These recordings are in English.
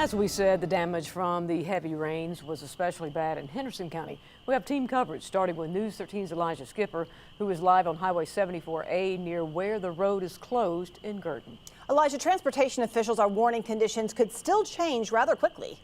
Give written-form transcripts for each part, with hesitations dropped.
As we said, the damage from the heavy rains was especially bad in Henderson County. We have team coverage starting with News 13's Elijah Skipper, who is live on Highway 74A near where the road is closed in Gerton. Elijah, transportation officials are warning conditions could still change rather quickly.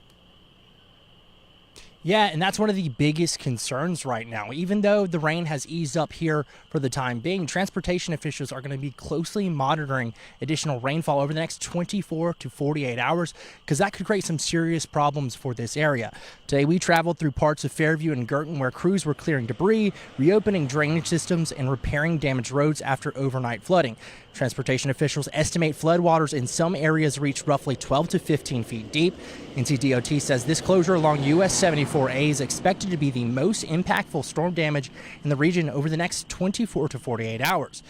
Yeah, and that's one of the biggest concerns right now. Even though the rain has eased up here for the time being, transportation officials are going to be closely monitoring additional rainfall over the next 24 to 48 hours because that could create some serious problems for this area. Today, we traveled through parts of Fairview and Gerton where crews were clearing debris, reopening drainage systems, and repairing damaged roads after overnight flooding. Transportation officials estimate floodwaters in some areas reached roughly 12 to 15 feet deep. NCDOT says this closure along US 74A is expected to be the most impactful storm damage in the region over the next 24 to 48 hours.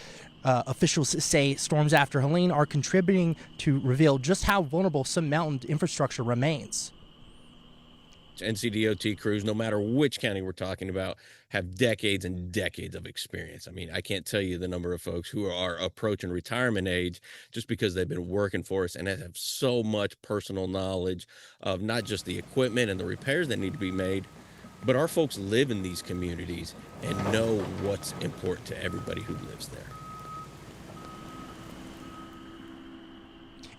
Officials say storms after Helene are contributing to reveal just how vulnerable some mountain infrastructure remains. NCDOT crews, no matter which county we're talking about, have decades and decades of experience. I mean, I can't tell you the number of folks who are approaching retirement age just because they've been working for us and have so much personal knowledge of not just the equipment and the repairs that need to be made, but our folks live in these communities and know what's important to everybody who lives there.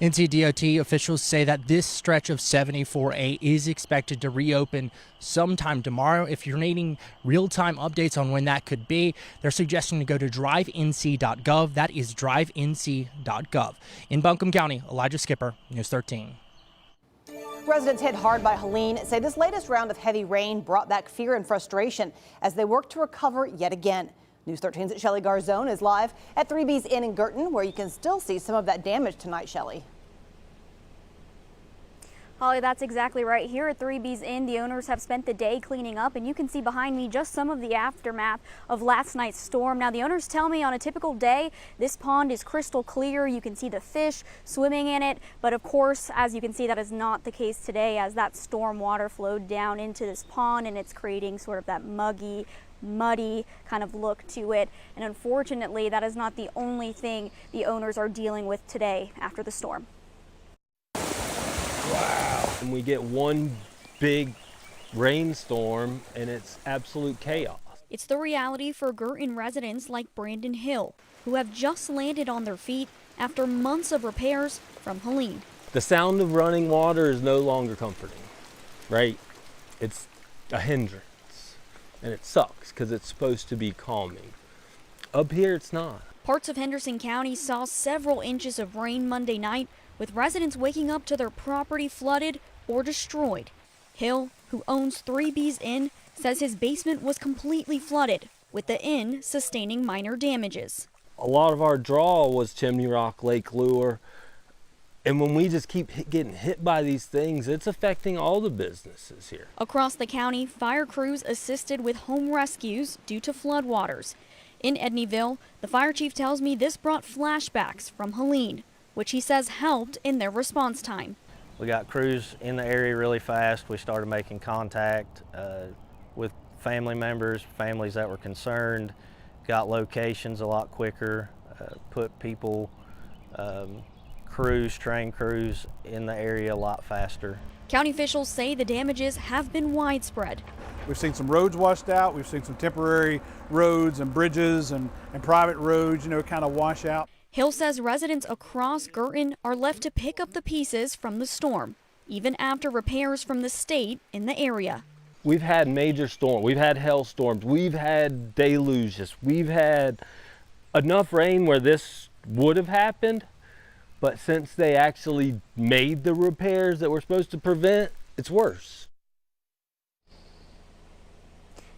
NCDOT officials say that this stretch of 74A is expected to reopen sometime tomorrow. If you're needing real-time updates on when that could be, they're suggesting to go to drivenc.gov. That is drivenc.gov. In Buncombe County, Elijah Skipper, News 13. Residents hit hard by Helene say this latest round of heavy rain brought back fear and frustration as they work to recover yet again. News 13's Shelly Garzon is live at 3B's Inn in Gerton, where you can still see some of that damage tonight, Shelly. Holly, that's exactly right. Here at 3B's Inn, the owners have spent the day cleaning up, and you can see behind me just some of the aftermath of last night's storm. Now, the owners tell me on a typical day, this pond is crystal clear. You can see the fish swimming in it, but of course, as you can see, that is not the case today as that storm water flowed down into this pond, and it's creating sort of that muddy kind of look to it. And unfortunately, that is not the only thing the owners are dealing with today after the storm. Wow. And we get one big rainstorm and it's absolute chaos. It's the reality for Gerton residents like Brandon Hill, who have just landed on their feet after months of repairs from Helene. The sound of running water is no longer comforting, right? It's a hindrance. And it sucks because it's supposed to be calming. Up here, it's not. Parts of Henderson County saw several inches of rain Monday night, with residents waking up to their property flooded or destroyed. Hill, who owns 3B's Inn, says his basement was completely flooded, with the inn sustaining minor damages. A lot of our draw was Chimney Rock, Lake Lure. And when we just keep getting hit by these things, it's affecting all the businesses here. Across the county, fire crews assisted with home rescues due to floodwaters. In Edneyville, the fire chief tells me this brought flashbacks from Helene, which he says helped in their response time. We got crews in the area really fast. We started making contact with family members, families that were concerned, got locations a lot quicker, put people, trained crews in the area a lot faster. County officials say the damages have been widespread. We've seen some roads washed out. We've seen some temporary roads and bridges and private roads, kind of wash out. Hill says residents across Gerton are left to pick up the pieces from the storm, even after repairs from the state in the area. We've had major storms. We've had hailstorms. We've had deluges. We've had enough rain where this would have happened. But since they actually made the repairs that we're supposed to prevent, it's worse.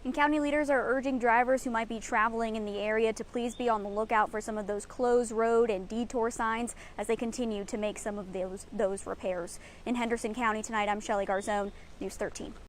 And county leaders are urging drivers who might be traveling in the area to please be on the lookout for some of those closed road and detour signs as they continue to make some of those repairs. In Henderson County tonight, I'm Shelly Garzon, News 13.